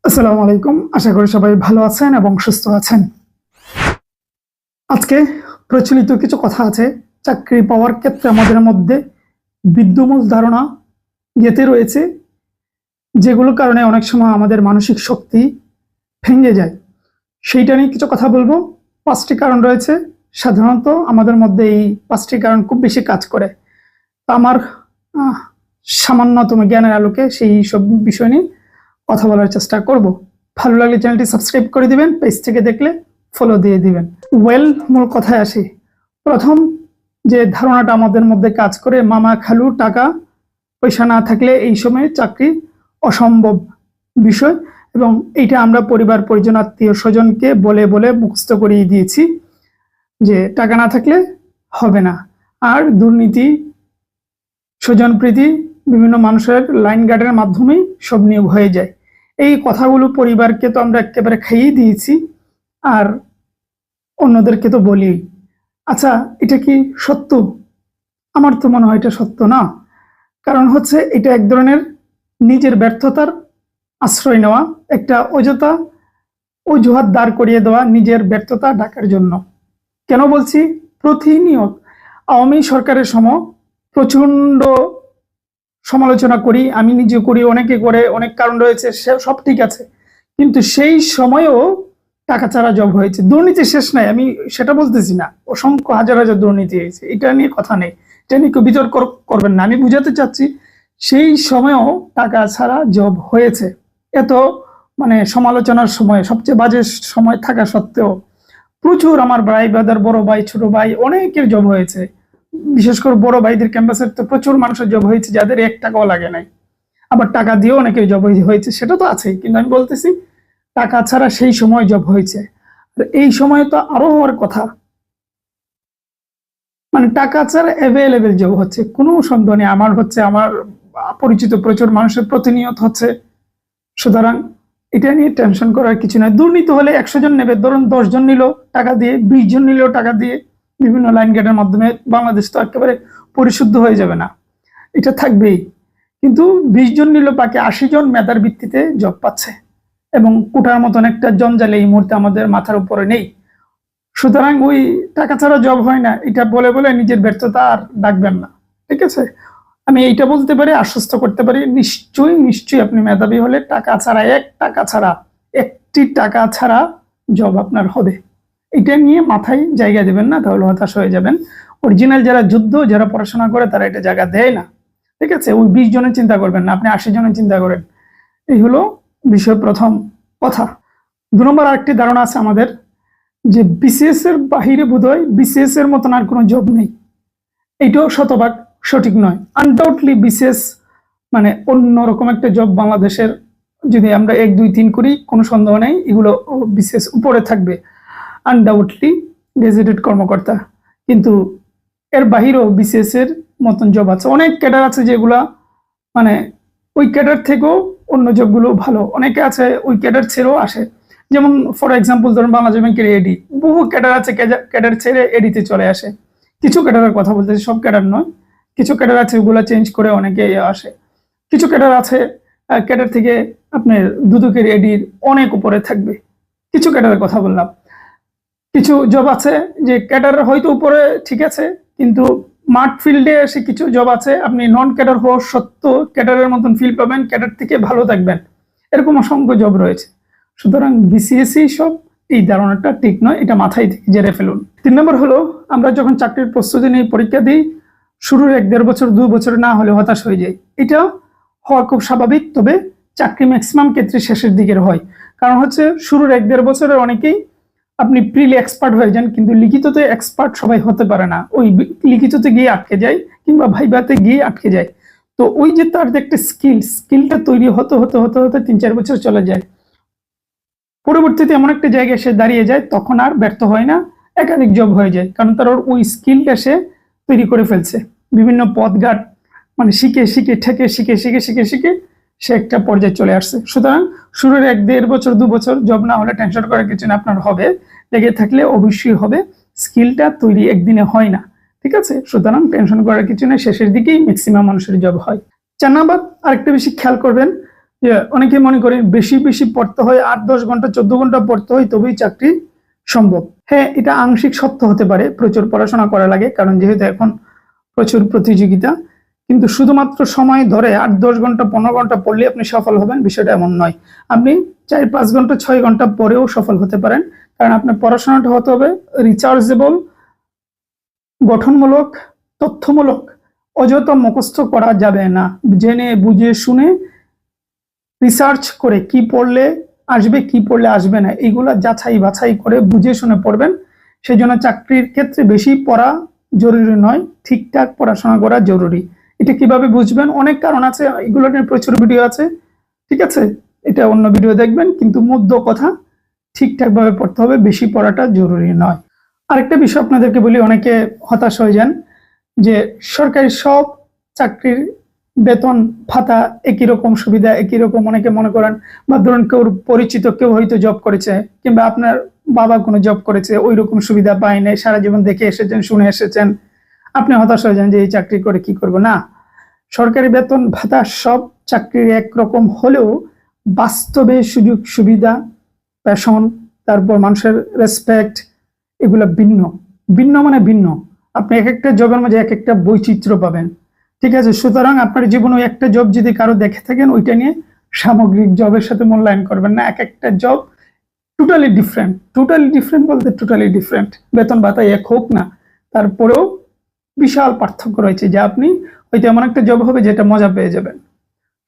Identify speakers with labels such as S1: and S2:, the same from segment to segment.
S1: আসসালামু আলাইকুম। আশা করি সবাই ভালো আছেন এবং সুস্থ আছেন। আজকে প্রচলিত কিছু কথা আছে চাকরি পাওয়ার ক্ষেত্রে আমাদের মধ্যে বিদ্যমূল ধারণা গেঁথে রয়েছে, যেগুলোর কারণে অনেক সময় আমাদের মানসিক শক্তি ভেঙে যায়। সেইটা নিয়ে কিছু কথা বলবো। 5টি কারণ রয়েছে। সাধারণত আমাদের মধ্যে এই 5টি কারণ খুব বেশি কাজ করে। আমার সামান্যতম জ্ঞানের আলোকে সেই সব বিষয় নিয়ে কথা বলার চেষ্টা করব। ভালো লাগলে চ্যানেলটি সাবস্ক্রাইব করে দিবেন, পেজ থেকে দেখলে ফলো দিয়ে দিবেন। মূল কথায় আসি। প্রথম যে ধারণাটা আমাদের মধ্যে কাজ করে, মামা খালু টাকা পয়সা না থাকলে এই সময়ে চাকরি অসম্ভব বিষয়, এবং এইটা আমরা পরিবার পরিজন আত্মীয় স্বজনকে বলে বলে মুখস্থ করিয়ে দিয়েছি যে টাকা না থাকলে হবে না। আর দুর্নীতি, স্বজনপ্রীতি, বিভিন্ন মানুষের লাইন গার্ডের মাধ্যমেই সব নিয়োগ হয়ে যায়। এই কথাগুলো পরিবারকে তো আমরা একেবারে খাইয়ে দিয়েছি, আর অন্যদেরকে তো বলি। আচ্ছা, এটা কি সত্য? আমার তো মনে হয় এটা সত্য না। কারণ হচ্ছে এটা এক ধরনের নিজের ব্যর্থতার আশ্রয় নেওয়া, একটা অজুহাত দাঁড় করিয়ে দেওয়া নিজের ব্যর্থতা ঢাকার জন্য। কেন বলছি? প্রতিনিয়ত আওয়ামী সরকারের সময় প্রচন্ড সমালোচনা করি, আমি নিজে করি, অনেকে করে, অনেক কারণ রয়েছে, সব ঠিক আছে, কিন্তু সেই সময়েও টাকা ছাড়া জব হয়েছে। দুর্নীতি শেষ নাই, আমি সেটা বলতেছি না, অসংখ্য হাজার হাজার দুর্নীতি হয়েছে, এটা নিয়ে কথা নেই, এটা নিয়ে কেউ বিতর্ক করবেন না। আমি বুঝাতে চাচ্ছি সেই সময়েও টাকা ছাড়া জব হয়েছে। এত সমালোচনার সময়, সবচেয়ে বাজে সময় থাকা সত্ত্বেও প্রচুর আমার ভাই ব্রাদার, বড় ভাই, ছোট ভাই, অনেকের জব হয়েছে। বিশেষ করে বড় ভাইদের ক্যাম্পাসের তো প্রচুর মানুষের জব হয়েছে যাদের 1 টাকাও লাগে নাই। আবার টাকা দিয়েও অনেকের জব হয়েছে, সেটা তো আছে, কিন্তু আমি বলতেছি টাকা ছাড়া সেই সময় জব হয়েছে। আর এই সময় তো আরো হওয়ার কথা। টাকা ছাড়া অ্যাভেলেবেল জব হচ্ছে, কোনো সন্দেহ নেই। আমার পরিচিত প্রচুর মানুষের প্রতিনিয়ত হচ্ছে। সুতরাং এটা নিয়ে টেনশন করার কিছু নাই। দুর্নীতি হলে 100 জন নেবে, ধরুন 10 জন নিল টাকা দিয়ে, 20 জন নিলেও টাকা দিয়ে, বিভিন্ন লাইন গেটের মাধ্যমে বাংলাদেশ তো একেবারে পরিশুদ্ধ হয়ে যাবে না, এটা থাকবেই। কিন্তু 20 জন নিল, বাকি 80 জন মেধার ভিত্তিতে জব পাচ্ছে, এবং কোটার মতন একটা জঞ্জালে এই মুহূর্তে আমাদের মাথার উপরে নেই। সুতরাং ওই টাকা ছাড়া জব হয় না এটা বলে বলে নিজের ব্যর্থতা আর ডাকবেন না, ঠিক আছে? আমি এইটা বলতে পারি, আশ্বস্ত করতে পারি, নিশ্চয়ই নিশ্চয়ই আপনি মেধাবী হলে টাকা ছাড়া, 1 টাকা ছাড়া জব আপনার হবে। এটা নিয়ে মাথায় জায়গা দেবেন না, তাহলে হতাশ হয়ে যাবেন। অরিজিনাল যারা যারা পড়াশোনা করে তারা এটা জায়গা দেয় না, ঠিক আছে? ওই 20 জনের চিন্তা করবেন না, আপনি 80 জনের চিন্তা করেন। এই হলো বিষয়, প্রথম কথা। 2 নম্বর আরেকটি ধারণা আছে আমাদের, যে বিসিএস এর বাহিরে বোধহয় বিসিএস এর মতন আর কোনো জব নেই। এইটাও শতভাগ সঠিক নয়। আনডাউটলি বিসিএস অন্যরকম একটা জব বাংলাদেশের, যদি আমরা 1, 2, 3 করি, কোনো সন্দেহ নেই এগুলো বিসিএস উপরে থাকবে, আনডাউটলি গেজেটেড কর্মকর্তা। কিন্তু এর বাহিরেও বিসিএস এর মতন জব আছে, অনেক ক্যাডার আছে যেগুলা ওই ক্যাডার থেকেও অন্য জবগুলো ভালো। অনেকে আছে ওই ক্যাডার ছেড়েও আসে, যেমন ফর এক্সাম্পল ধরুন বাংলাদেশ ব্যাংকের এডি, বহু ক্যাডার আছে ক্যাডার ছেড়ে এডিতে চলে আসে। কিছু ক্যাডারের কথা বলতেছি, সব ক্যাডার নয়। কিছু ক্যাডার আছে ওগুলো চেঞ্জ করে অনেকে আসে। কিছু ক্যাডার আছে ক্যাডার থেকে আপনার দুদকের এডির অনেক উপরে থাকবে। কিছু ক্যাডারের কথা বললাম। কিছু জব আছে যে ক্যাডার হয়তো উপরে, ঠিক আছে, কিন্তু মাঠ ফিল্ডে এসে কিছু জব আছে আপনি নন ক্যাডার হওয়া সত্ত্বেও ক্যাডারের মতন ফিল পাবেন, ক্যাডার থেকে ভালো থাকবেন, এরকম অসংখ্য জব রয়েছে। সুতরাং বিসিএসই সব, এই ধারণাটা ঠিক নয়, এটা মাথায় থেকে জেরে ফেলুন। 3 নম্বর হলো, আমরা যখন চাকরির প্রস্তুতি নিয়ে পরীক্ষা দিই, শুরুর 1-1.5 বছর 2 বছর না হলে হতাশ হয়ে যায়। এটা হওয়া খুব স্বাভাবিক, তবে চাকরি ম্যাক্সিমাম ক্ষেত্রে শেষের দিকের হয়। কারণ হচ্ছে শুরুর 1-1.5 বছরের অনেকেই আপনি প্রিলি এক্সপার্ট হয়ে যান, কিন্তু লিখিততে এক্সপার্ট সবাই হতে পারে না, ওই লিখিততে গিয়ে আটকে যায়, কিংবা ভাইভাতে গিয়ে আটকে যায়। তো ওই যে তার যে একটা স্কিলটা তৈরি হতে হতে হতে হতে 3-4 বছর চলে যায়, পরবর্তীতে এমন একটা জায়গায় সে দাঁড়িয়ে যায়, তখন আর ব্যর্থ হয় না, একাধিক জব হয়ে যায়, কারণ তার ওই স্কিলটা সে তৈরি করে ফেলছে। বিভিন্ন পথঘাট শিখে শিখে ঠেকে শিখে শিখে শিখে শিখে সে একটা পর্যায়ে চলে আসছে। সুতরাং শুরুর 1-1.5 বছর 2 বছর জব না হলে টেনশন করার কিছু না, আপনার হবে, লেগে থাকলে অবশ্যই হবে। স্কিলটা তৈরি একদিনে হয় না, ঠিক আছে? সুতরাং টেনশন করার কিছু নেই, শেষের দিকেই ম্যাক্সিমাম মানুষের জব হয়। 4 নাম্বার আরেকটা বেশি খেয়াল করবেন, যে অনেকে মনে করেন বেশি বেশি পড়তে হয়, 8-10 ঘন্টা 14 ঘন্টা পড়তে হয় তবেই চাকরি সম্ভব। হ্যাঁ, এটা আংশিক সত্য হতে পারে, প্রচুর পড়াশোনা করা লাগে, কারণ যেহেতু এখন প্রচুর প্রতিযোগিতা। কিন্তু শুধুমাত্র সময় ধরে 8-10 ঘন্টা 15 ঘন্টা পড়লে আপনি সফল হবেন, বিষয়টা এমন নয়। আপনি 4-5 ঘন্টা 6 ঘন্টা পরেও সফল হতে পারেন, কারণ আপনার পড়াশোনাটা হতে হবে রিচার্জেবল, গঠনমূলক, তথ্যমূলক। অযথা মুখস্থ করা যাবে না, জেনে বুঝে শুনে রিসার্চ করে কি পড়লে আসবে কি পড়লে আসবে না এগুলা যাচাই বাছাই করে বুঝে শুনে পড়বেন। সেই জন্য চাকরির ক্ষেত্রে বেশি পড়া জরুরি নয়, ঠিকঠাক পড়াশোনা করা জরুরি। এটা কিভাবে বুঝবেন, অনেক কারণ আছে, এগুলো নিয়ে প্রচুর ভিডিও আছে, ঠিক আছে, এটা অন্য ভিডিও দেখবেন। কিন্তু মধ্য কথা ঠিকঠাক ভাবে পড়তে হবে, বেশি পড়াটা জরুরি নয়। আরেকটা বিষয় আপনাদেরকে বলি, অনেকে হতাশ হয়ে যান যে সরকারি সব চাকরির বেতন ভাতা একই রকম, সুবিধা একই রকম। অনেকে মনে করেন, বা ধরুন কেউ পরিচিত কেউ হয়তো জব করেছে, কিংবা আপনার বাবা কোনো জব করেছে, ওই রকম সুবিধা পায় নাই, সারা জীবন দেখে এসেছেন শুনে এসেছেন, আপনি হতাশ হয়ে যান যে এই চাকরি করে কি করব। না, সরকারি বেতন ভাতা সব চাকরির একরকম হলেও বাস্তবে সুযোগ সুবিধা, পেশন, তারপর মানুষের রেসপেক্ট, এগুলো ভিন্ন। ভিন্ন মানে ভিন্ন, আপনি এক একটা জবের মাঝে এক একটা বৈচিত্র্য পাবেন, ঠিক আছে। সুতরাং আপনার জীবনে একটা জব যদি কারো দেখে থাকেন, ওইটা নিয়ে সামগ্রিক জবের সাথে মূল্যায়ন করবেন না। এক একটা job totally different, totally different বলতে টোটালি ডিফারেন্ট। বেতন ভাতা এক হোক না, তারপরেও বিশাল পার্থক্য রয়েছে, যে আপনি হয়তো এমন একটা জব হবে যেটা মজা পেয়ে যাবেন।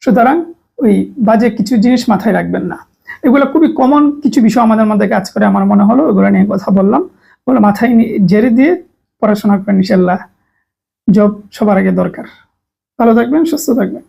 S1: সুতরাং ওই বাজে কিছু জিনিস মাথায় রাখবেন না। এগুলো খুবই কমন কিছু বিষয় আমাদের মধ্যে কাজ করে, আমার মনে হলো ওগুলো নিয়ে কথা বললাম। ওগুলো মাথায় জেরে দিয়ে পড়াশোনা করেন, ইনশাল্লাহ জব সবার আগে দরকার। ভালো থাকবেন, সুস্থ থাকবেন।